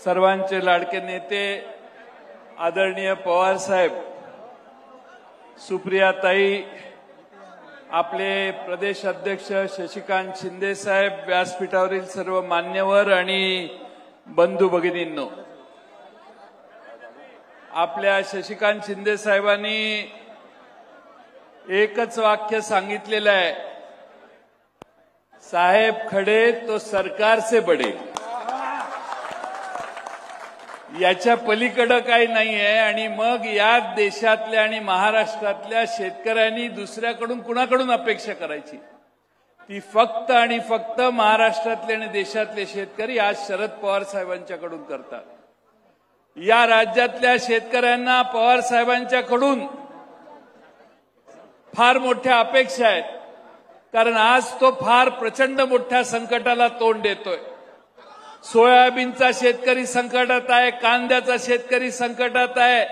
सर्वांचे लाडके नेते आदरणीय पवार साहेब, सुप्रियाताई, आपले प्रदेश अध्यक्ष शशिकांत शिंदे साहेब, व्यासपीठावरील सर्व मान्यवर आणि बंधू भगिनींनो, आपल्या शशिकांत शिंदे साहेबांनी एकच वाक्य सांगितलेलं आहे, साहेब खडे तो सरकार से बडे. याच्या पलीकडे काही नाहीये. आणि मग या देशातल्या आणि महाराष्ट्रातल्या शेतकऱ्यांनी दुसऱ्याकडून कुणाकडून अपेक्षा करायची? ती फक्त आणि फक्त महाराष्ट्रातले आणि देशातले शेतकरी आज शरद पवार साहेबांच्याकडून करतात. या राज्यातल्या शेतकऱ्यांना पवार साहेबांच्याकडून फार मोठ्या अपेक्षा आहेत, कारण आज तो फार प्रचंड मोठ्या संकटाला तोंड देतोय. सोयाबीनचा शेतकरी संकटात आहे, कांद्याचा शेतकरी संकटात आहे,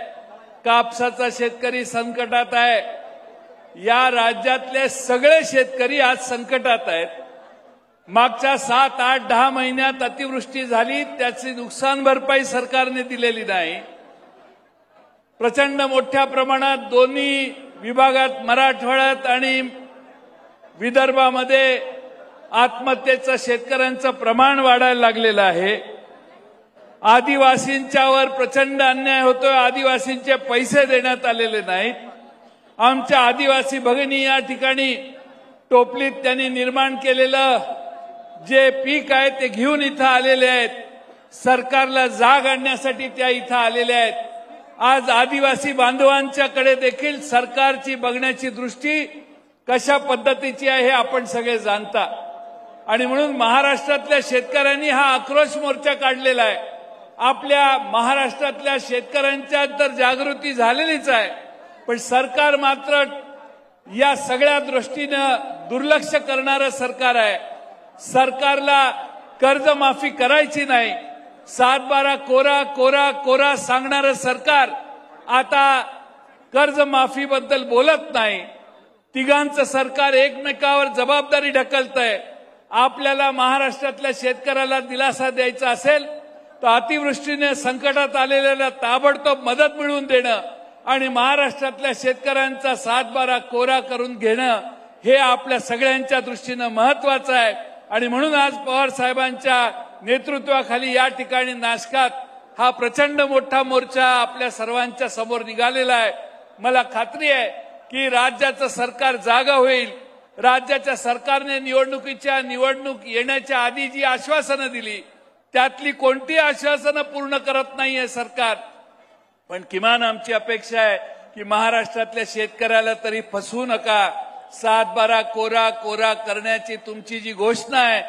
कापसाचा शेतकरी संकटात आहे. या राज्यातले सगळे शेतकरी आज संकटात आहेत. मागच्या 7, 8, 10 महिन्यात अतिवृष्टी झाली, त्याची नुकसान भरपाई सरकारने दिलेली नाही. प्रचंड मोठ्या प्रमाणात दोन्ही विभागात, मराठवाड्यात आणि विदर्भामध्ये आत्महत्येचं शेतकऱ्यांचं प्रमाण वाढायला लागलेलं आहे. आदिवासींच्यावर प्रचंड अन्याय होतोय. आदिवासींचे पैसे देण्यात आलेले नाहीत. आमच्या आदिवासी भगिनी या ठिकाणी टोपलीत त्यांनी निर्माण केलेलं जे पीक आहे ते घेऊन इथं आलेले आहेत. सरकारला जाग आणण्यासाठी त्या इथं आलेल्या आहेत. आज आदिवासी बांधवांच्याकडे देखील सरकारची बघण्याची दृष्टी कशा पद्धतीची आहे हे आपण सगळे जाणता. आणि म्हणून महाराष्ट्रातल्या शेतकऱ्यांनी हा आक्रोश मोर्चा काढलेला आहे. आपल्या महाराष्ट्रातल्या शेतकऱ्यांच्या तर जागृती झालेलीच आहे, पण सरकार मात्र या सगळ्या दृष्टीनं दुर्लक्ष करणारं सरकार आहे. सरकारला कर्जमाफी करायची नाही. 7-12 कोरा कोरा कोरा सांगणारं सरकार आता कर्जमाफीबद्दल बोलत नाही. तिघांचं सरकार एकमेकावर जबाबदारी ढकलतंय. आपल्याला महाराष्ट्रातल्या शेतकऱ्याला दिलासा द्यायचा असेल तर अतिवृष्टीने संकटात आलेल्याला ताबडतोब मदत मिळवून देणं आणि महाराष्ट्रातल्या शेतकऱ्यांचा 7-12 कोरा करून घेणं हे आपल्या सगळ्यांच्या दृष्टीनं महत्वाचं आहे. आणि म्हणून आज पवार साहेबांच्या नेतृत्वाखाली या ठिकाणी नाशकात हा प्रचंड मोठा मोर्चा आपल्या सर्वांच्या समोर निघालेला आहे. मला खात्री आहे की राज्याचं सरकार जागा होईल. राज्याच्या सरकारने निवडणूक येण्याच्या आधी जी आश्वासनं दिली त्यातली कोणती आश्वासनं पूर्ण करत नाहीये सरकार. पण किमान आमची अपेक्षा आहे की महाराष्ट्रातल्या शेतकऱ्याला तरी फसवू नका. 7-12 कोरा कोरा करण्याची तुमची जी घोषणा आहे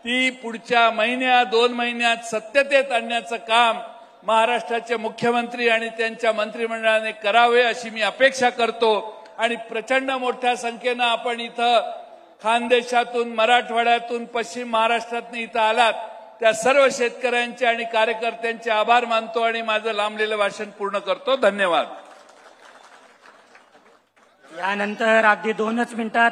ती पुढच्या महिन्यात 2 महिन्यात सत्यतेत आणण्याचं काम महाराष्ट्राचे मुख्यमंत्री आणि त्यांच्या मंत्रिमंडळाने करावे अशी मी अपेक्षा करतो. आणि प्रचंड मोठ्या संख्येनं आपण इथं खानदेशातून, मराठवाड्यातून, पश्चिम महाराष्ट्रातून इथं आलात त्या सर्व शेतकऱ्यांचे आणि कार्यकर्त्यांचे आभार मानतो आणि माझं लांबलेलं भाषण पूर्ण करतो. धन्यवाद. यानंतर अगदी 2च मिनिटात